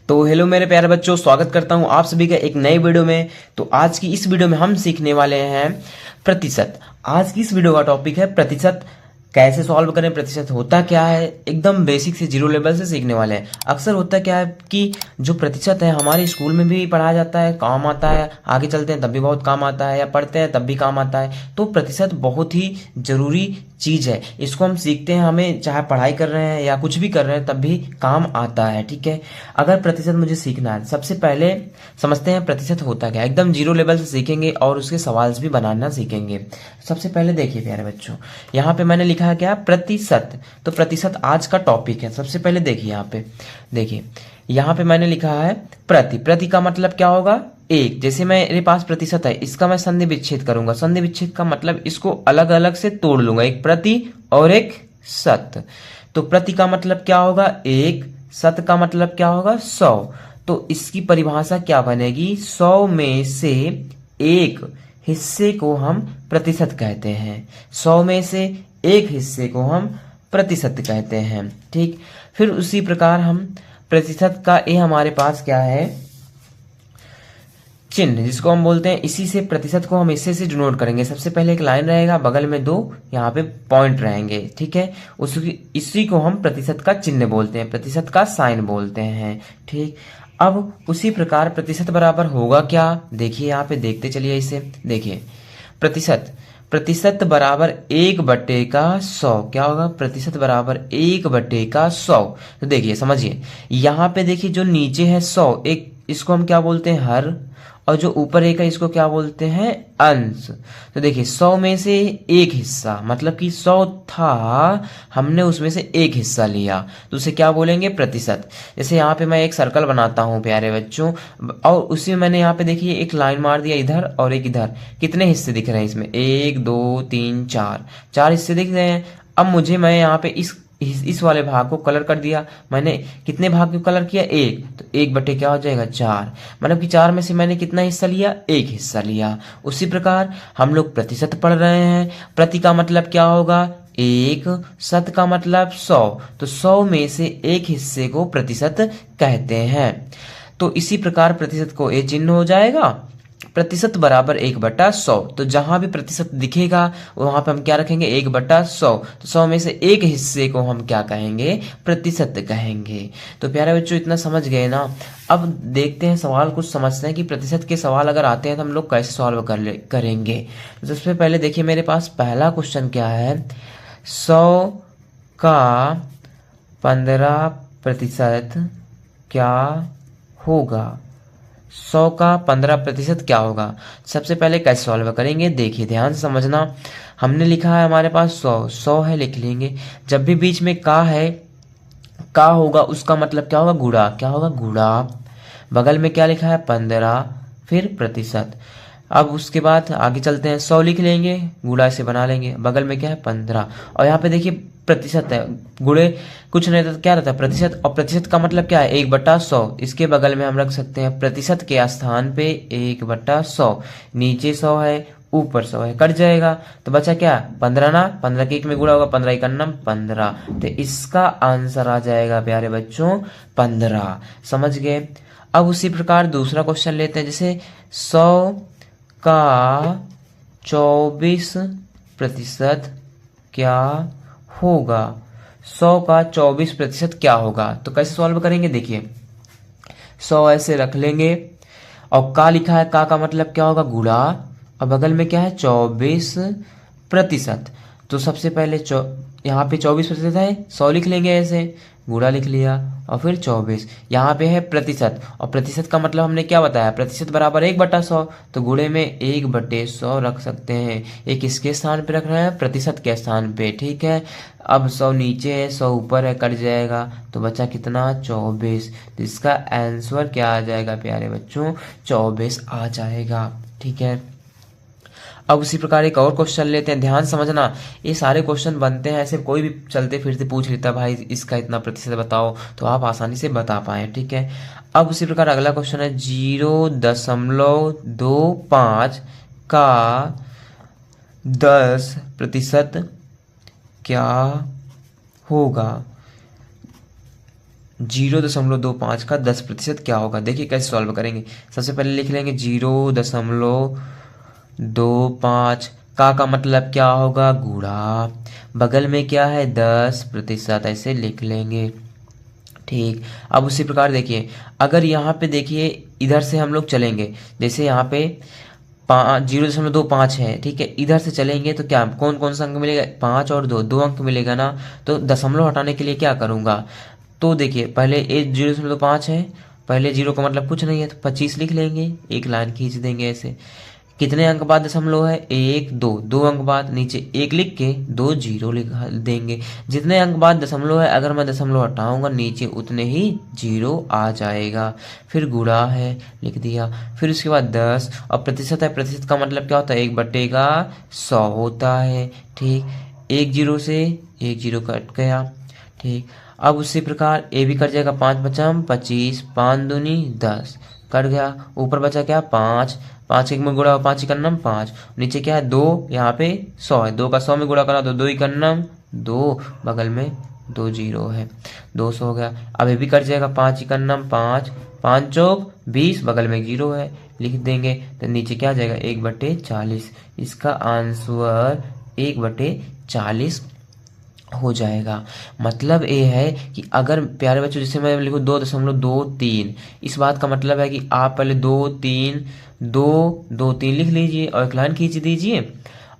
तो हेलो मेरे प्यारे बच्चों, स्वागत करता हूं आप सभी का एक नए वीडियो में। तो आज की इस वीडियो में हम सीखने वाले हैं प्रतिशत। आज की इस वीडियो का टॉपिक है प्रतिशत। कैसे सॉल्व करें, प्रतिशत होता क्या है, एकदम बेसिक से जीरो लेवल से सीखने वाले हैं। अक्सर होता क्या है कि जो प्रतिशत है हमारे स्कूल में भी पढ़ाया जाता है, काम आता है, आगे चलते हैं तब भी बहुत काम आता है, या पढ़ते हैं तब भी काम आता है। तो प्रतिशत बहुत ही जरूरी चीज़ है, इसको हम सीखते हैं, हमें चाहे पढ़ाई कर रहे हैं या कुछ भी कर रहे हैं तब भी काम आता है। ठीक है, अगर प्रतिशत मुझे सीखना है, सबसे पहले समझते हैं प्रतिशत होता क्या है। एकदम जीरो लेवल से सीखेंगे और उसके सवाल भी बनाना सीखेंगे। सबसे पहले देखिए प्यारे बच्चों, यहाँ पे मैंने लिखा है क्या, प्रतिशत। तो प्रतिशत आज का टॉपिक है। सबसे पहले देखिए यहाँ पे, देखिए यहाँ पे मैंने लिखा है प्रति। प्रति का मतलब क्या होगा, एक। जैसे मेरे पास प्रतिशत है, इसका मैं संधि विच्छेद करूंगा। संधि विच्छेद का मतलब इसको अलग अलग से तोड़ लूंगा, एक प्रति और एक शत। तो प्रति का मतलब क्या होगा, एक। शत का मतलब क्या होगा, 100। तो इसकी परिभाषा क्या बनेगी, 100 में से एक हिस्से को हम प्रतिशत कहते हैं। 100 में से एक हिस्से को हम प्रतिशत कहते हैं। ठीक, फिर उसी प्रकार हम प्रतिशत का ये हमारे पास क्या है, चिन्ह, जिसको हम बोलते हैं, इसी से प्रतिशत को हम इससे से डिनोट करेंगे। सबसे पहले एक लाइन रहेगा, बगल में दो यहाँ पे पॉइंट रहेंगे। ठीक है, इसी को हम प्रतिशत का चिन्ह बोलते हैं, प्रतिशत का साइन बोलते हैं। ठीक, अब उसी प्रकार प्रतिशत बराबर होगा क्या, देखिए यहाँ पे देखते चलिए इसे। देखिए प्रतिशत, प्रतिशत बराबर 1/100। क्या होगा, प्रतिशत बराबर 1/100। तो देखिए समझिए, यहाँ पे देखिए जो नीचे है 100, एक इसको हम क्या बोलते हैं, हर, और जो ऊपर एक है इसको क्या बोलते हैं, अंश। तो देखिए 100 में से एक हिस्सा, मतलब कि 100 था, हमने उसमें से एक हिस्सा लिया, तो उसे क्या बोलेंगे, प्रतिशत। जैसे यहाँ पे मैं एक सर्कल बनाता हूँ प्यारे बच्चों, और उसी में मैंने यहाँ पे देखिए एक लाइन मार दिया इधर और एक इधर। कितने हिस्से दिख रहे हैं इसमें, 1 2 3 4, 4 हिस्से दिख रहे हैं। अब मैं यहाँ पे इस वाले भाग को कलर कर दिया। मैंने कितने भाग को कलर किया, एक। तो 1/, क्या हो जाएगा, 4। मतलब कि 4 में से मैंने कितना हिस्सा लिया, एक हिस्सा लिया। उसी प्रकार हम लोग प्रतिशत पढ़ रहे हैं। प्रति का मतलब क्या होगा, एक। शत का मतलब 100। तो 100 में से एक हिस्से को प्रतिशत कहते हैं। तो इसी प्रकार प्रतिशत को ये चिन्ह हो जाएगा, प्रतिशत बराबर 1/100। तो जहां भी प्रतिशत दिखेगा वहां पे हम क्या रखेंगे, 1/100। तो 100 में से एक हिस्से को हम क्या कहेंगे, प्रतिशत कहेंगे। तो प्यारे बच्चों इतना समझ गए ना। अब देखते हैं सवाल, कुछ समझते हैं कि प्रतिशत के सवाल अगर आते हैं तो हम लोग कैसे सॉल्व करेंगे। तो सबसे पहले देखिए मेरे पास पहला क्वेश्चन क्या है, 100 का 15% क्या होगा। 100 का 15% क्या होगा। सबसे पहले कैसे सॉल्व करेंगे, देखिए ध्यान से समझना। हमने लिखा है हमारे पास 100 है, लिख लेंगे। जब भी बीच में का है, का होगा उसका मतलब क्या होगा, गुणा। क्या होगा, गुणा। बगल में क्या लिखा है, 15, फिर प्रतिशत। अब उसके बाद आगे चलते हैं, 100 लिख लेंगे, गुणा से बना लेंगे, बगल में क्या है, 15। और यहाँ पे देखिए प्रतिशत है, गुणे कुछ नहीं रहता, क्या रहता है, प्रतिशत। और प्रतिशत का मतलब क्या है, 1/100। इसके बगल में हम रख सकते हैं प्रतिशत के स्थान पे 1/100। नीचे 100 है, ऊपर 100 है, कट जाएगा तो बचा क्या, 15 ना, 15 के 1 में गुणा होगा, 15 1 15। तो इसका आंसर आ जाएगा प्यारे बच्चों 15। समझ गए। अब उसी प्रकार दूसरा क्वेश्चन लेते हैं, जैसे 100 का 24% क्या होगा। 100 का 24% क्या होगा, तो कैसे सॉल्व करेंगे, देखिए 100 ऐसे रख लेंगे, और का लिखा है, का मतलब क्या होगा, गुणा, और बगल में क्या है, 24%। तो सबसे पहले यहाँ पे 24% है, 100 लिख लेंगे ऐसे, गुणा लिख लिया, और फिर 24। यहाँ पे है प्रतिशत, और प्रतिशत का मतलब हमने क्या बताया, प्रतिशत बराबर 1/100। तो गुणे में 1/100 रख सकते हैं। एक किसके स्थान पे रख रहे हैं, प्रतिशत के स्थान पे। ठीक है, अब 100 नीचे है, 100 ऊपर है, कट जाएगा, तो बचा कितना, 24। तो इसका आंसर क्या आ जाएगा प्यारे बच्चों, 24 आ जाएगा। ठीक है, अब उसी प्रकार एक और क्वेश्चन लेते हैं, ध्यान समझना। ये सारे क्वेश्चन बनते हैं ऐसे, कोई भी चलते फिरते पूछ लेता है, भाई इसका इतना प्रतिशत बताओ, तो आप आसानी से बता पाए। ठीक है, अब उसी प्रकार अगला क्वेश्चन है, 0.25 का 10% क्या होगा। 0.25 का 10% क्या होगा। देखिए कैसे सॉल्व करेंगे। सबसे पहले लिख लेंगे 0.25 का मतलब क्या होगा, गुणा, बगल में क्या है 10%, ऐसे लिख लेंगे। ठीक, अब उसी प्रकार देखिए, अगर यहाँ पे देखिए इधर से हम लोग चलेंगे, जैसे यहाँ पे 0.25 है, ठीक है, इधर से चलेंगे तो क्या कौन कौन सा अंक मिलेगा, 5 और 2 अंक मिलेगा ना। तो दशमलव हटाने के लिए क्या करूँगा, तो देखिए पहले 0.5 है, पहले जीरो का मतलब कुछ नहीं है तो 25 लिख लेंगे, एक लाइन खींच देंगे ऐसे। कितने अंक बाद दशमलव है, 1 2, 2 अंक बाद नीचे 1 लिख के 2 जीरो लिख देंगे। जितने अंक बाद दशमलव है, अगर मैं दशमलव हटाऊंगा नीचे उतने ही जीरो आ जाएगा। फिर गुणा है, लिख दिया। फिर उसके बाद 10 और प्रतिशत है, प्रतिशत का मतलब क्या होता है, 1/100 होता है। ठीक, एक जीरो से एक जीरो कट गया। ठीक, अब उसी प्रकार ए भी कट जाएगा, 5 बचा 25, 5 दूनी 10 कट गया। ऊपर बचा क्या 5, 5 एक में गुणा 5 इकन्नम 5, नीचे क्या है 2, यहाँ पे 100 है, 2 का 100 में गुणा करा तो 2 इकन्नम 2, बगल में 2 जीरो है, 200 हो गया। अब ये भी कट जाएगा, 5 इकन्नम 5, 5 चौक 20, बगल में जीरो है, लिख देंगे। तो नीचे क्या आ जाएगा 1/40, इसका आंसर 1/40 हो जाएगा। मतलब ये है कि अगर प्यारे बच्चों, जैसे मैं लिखूँ 2.23, इस बात का मतलब है कि आप पहले 2 3 लिख लीजिए और एक लाइन खींच दीजिए।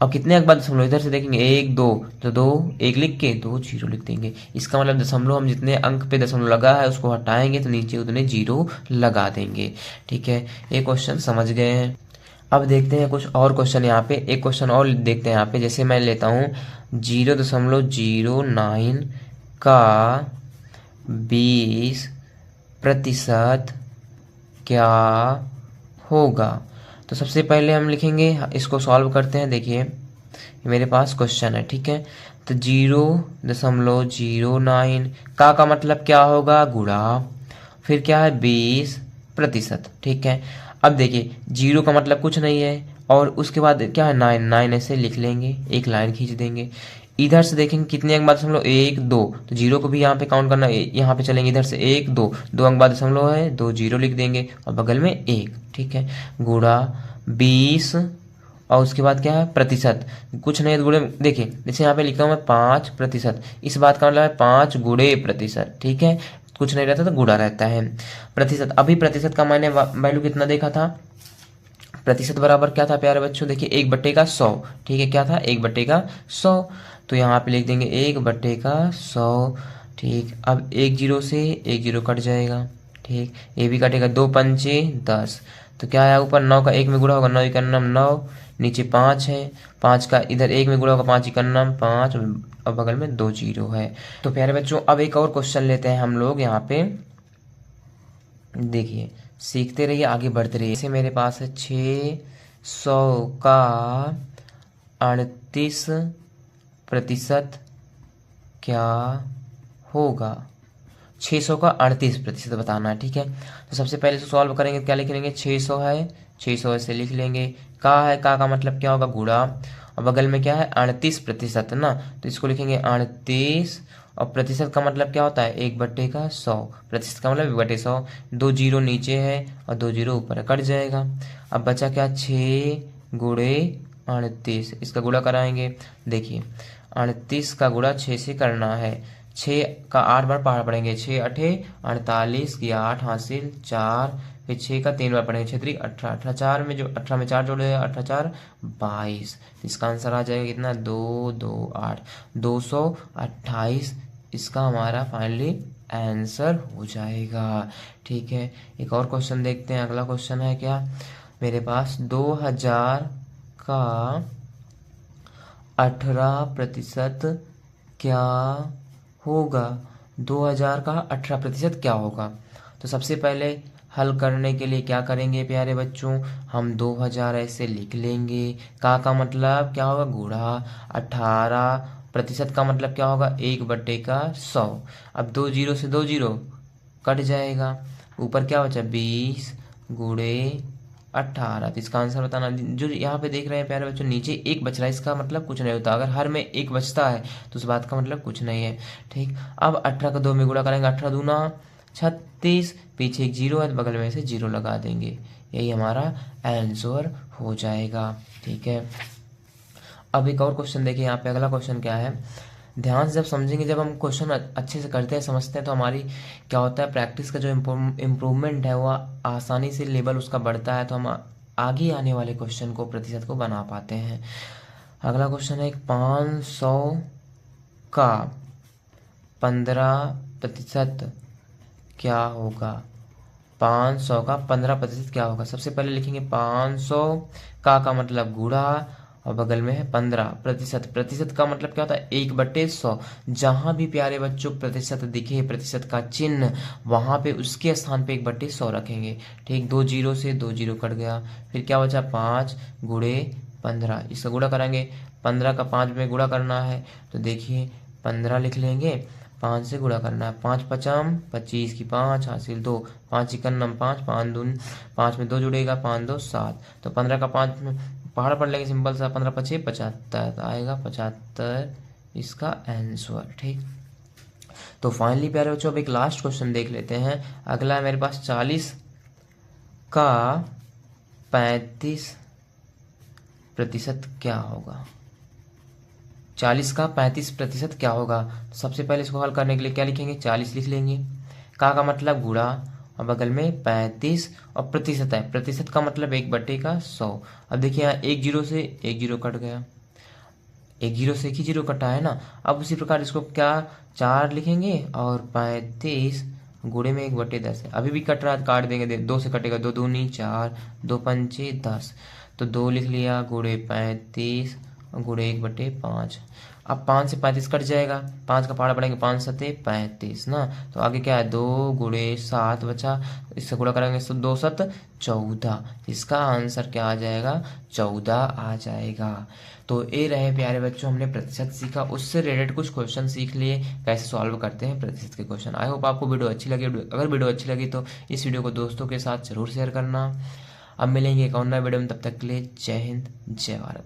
अब कितने अंक बाद दशमलव, इधर से देखेंगे 1 2 तो 2 1 लिख के 2 जीरो लिख देंगे। इसका मतलब दशमलव, हम जितने अंक पे दशमलव लगा है उसको हटाएंगे तो नीचे उतने जीरो लगा देंगे। ठीक है, ये क्वेश्चन समझ गए हैं। अब देखते हैं कुछ और क्वेश्चन यहाँ पे, एक क्वेश्चन और देखते हैं यहाँ पे। जैसे मैं लेता हूँ 0.09 का 20% क्या होगा। तो सबसे पहले हम लिखेंगे, इसको सॉल्व करते हैं। देखिए मेरे पास क्वेश्चन है, ठीक है। तो 0.09 का मतलब क्या होगा, गुणा, फिर क्या है 20%, ठीक है। अब देखिए जीरो का मतलब कुछ नहीं है और उसके बाद क्या है 9, 9 ऐसे लिख लेंगे, एक लाइन खींच देंगे। इधर से देखेंगे कितने अंक बाद दशमलव, 1 2, तो जीरो को भी यहाँ पे काउंट करना, यहाँ पे चलेंगे इधर से 1 2, 2 अंक बाद दशमलव है 2 जीरो लिख देंगे और बगल में 1, ठीक है, गुणा 20 और उसके बाद क्या है प्रतिशत, कुछ नहीं है गुणे, देखिए जैसे यहाँ पे लिखा हुआ है 5%, इस बात का मतलब है 5 गुणे प्रतिशत, ठीक है, कुछ नहीं रहता तो गुणा रहता है। प्रतिशत, अभी प्रतिशत का मैंने वैल्यू कितना देखा था, प्रतिशत बराबर क्या था प्यारे बच्चों, देखिए 1/100, ठीक है, क्या था 1/100, तो यहाँ पे लिख देंगे 1/100। ठीक, अब एक जीरो से एक जीरो कट जाएगा, ठीक, ये भी कटेगा, 2 पंचे 10, तो क्या है ऊपर 9 का 1 में गुणा होगा, 9 इकन्नम 9, नीचे 5 है, 5 का इधर 1 में गुणा होगा, 5 इकन्नम 5 और बगल में 2 जीरो है। तो प्यारे बच्चों अब एक और क्वेश्चन लेते हैं हम लोग यहाँ पे। देखिए सीखते रहिए, आगे बढ़ते रहिए। जैसे मेरे पास है 600 का 38% क्या होगा। 600 का 38% बताना है, ठीक है। तो सबसे पहले से सॉल्व करेंगे, क्या लिख लेंगे, 600 है, 600 ऐसे लिख लेंगे। का है, का मतलब क्या होगा, गुणा, और बगल में क्या है 38% ना, तो इसको लिखेंगे 38, और प्रतिशत का मतलब क्या होता है 1/100, प्रतिशत का मतलब 1/100, 2 जीरो नीचे है और 2 जीरो ऊपर है, कट जाएगा। अब बचा क्या 6 गुणे 38, इसका गुणा कराएंगे। देखिए 38 का गुणा 6 से करना है, 6 का 8 बार पहाड़ पड़ेंगे, 6 8 48 की 8 हासिल 4, फिर 6 का 3 बार पड़ेंगे, 6 3 18, 18 4 में जो 18 में 4 जोड़े 18 4 22, इसका आंसर आ जाएगा कितना 2 2 8 228, इसका हमारा फाइनली आंसर हो जाएगा। ठीक है, एक और क्वेश्चन देखते हैं। अगला क्वेश्चन है क्या मेरे पास, 2000 का 18% क्या होगा। 2000 का 18% क्या होगा। तो सबसे पहले हल करने के लिए क्या करेंगे प्यारे बच्चों, हम 2000 ऐसे लिख लेंगे। का मतलब क्या होगा, गुणा, 18% का मतलब क्या होगा 1/100। अब 2 जीरो से 2 जीरो कट जाएगा, ऊपर क्या बचा 20 गुणे 18। तो इसका आंसर बताना। जो यहाँ पे देख रहे हैं प्यारे बच्चों, नीचे एक बच रहा है, इसका मतलब कुछ नहीं होता। अगर हर में एक बचता है तो उस बात का मतलब कुछ नहीं है। ठीक, अब 18 को 2 में गुणा करेंगे, 18 दूना 36, पीछे एक जीरो है तो बगल में से जीरो लगा देंगे, यही हमारा आंसर हो जाएगा। ठीक है, अब एक और क्वेश्चन देखिए यहाँ पे। अगला क्वेश्चन क्या है, ध्यान से जब समझेंगे, जब हम क्वेश्चन अच्छे से करते हैं, समझते हैं, तो हमारी क्या होता है, प्रैक्टिस का जो इम्प्रूवमेंट है वह आसानी से लेवल उसका बढ़ता है, तो हम आगे आने वाले क्वेश्चन को, प्रतिशत को बना पाते हैं। अगला क्वेश्चन है 500 का 15% क्या होगा। 500 का 15% क्या होगा। सबसे पहले लिखेंगे 500 का मतलब गुणा, और बगल में है 15%। प्रतिशत का मतलब क्या होता है, 1/100। जहां भी प्यारे बच्चों प्रतिशत दिखे, प्रतिशत का चिन्ह, वहां पे उसके स्थान पे 1/100 रखेंगे। ठीक, 2 जीरो से 2 जीरो कट गया, फिर क्या बचा 5 गुणे 15। इसका गुणा करेंगे, 15 का 5 में गुणा करना है, तो देखिए 15 लिख लेंगे, 5 से गुणा करना है, 5 पचम 25 की 5 हासिल 2, 5 इक्कन 5, 5 दून 5 में 2 जुड़ेगा, 5 2 7। तो 15 का 5 में पहाड़ पढ़ लेंगे सिंपल सा, 15 पचे 75 आएगा, 75 इसका आंसर। ठीक, तो फाइनली प्यारे बच्चों अब एक लास्ट क्वेश्चन देख लेते हैं। अगला है मेरे पास 40 का 35% क्या होगा। 40 का 35% क्या होगा। तो सबसे पहले इसको हल करने के लिए क्या लिखेंगे, 40 लिख लेंगे, का मतलब गुणा, और बगल में 35, और प्रतिशत है, प्रतिशत का मतलब 1/100। अब देखिए यहाँ एक जीरो से एक जीरो कट गया, एक जीरो से एक ही जीरो कटा है ना। अब उसी प्रकार इसको क्या 4 लिखेंगे, और 35 गुणे में 1/10 है, अभी भी कट रहा है, काट देंगे, 2 से कटेगा, 2 दूनी 4, 2 पंचे 10, तो 2 लिख लिया, गुणे 35 गुणे 1/5। अब 5 से 35 कट जाएगा, 5 का पहाड़ा पड़ेंगे, 5 सते 35 ना। तो आगे क्या है, 2 गुणे 7 बचा, इससे गुणा करेंगे तो 2 7 14। इसका आंसर क्या आ जाएगा, 14 आ जाएगा। तो ये रहे प्यारे बच्चों, हमने प्रतिशत सीखा, उससे रिलेटेड कुछ क्वेश्चन सीख लिए, कैसे सॉल्व करते हैं प्रतिशत के क्वेश्चन। आई होप आपको वीडियो अच्छी लगी। अगर वीडियो अच्छी लगी तो इस वीडियो को दोस्तों के साथ जरूर शेयर करना। अब मिलेंगे एक और नए वीडियो में, तब तक के लिए जय हिंद जय भारत।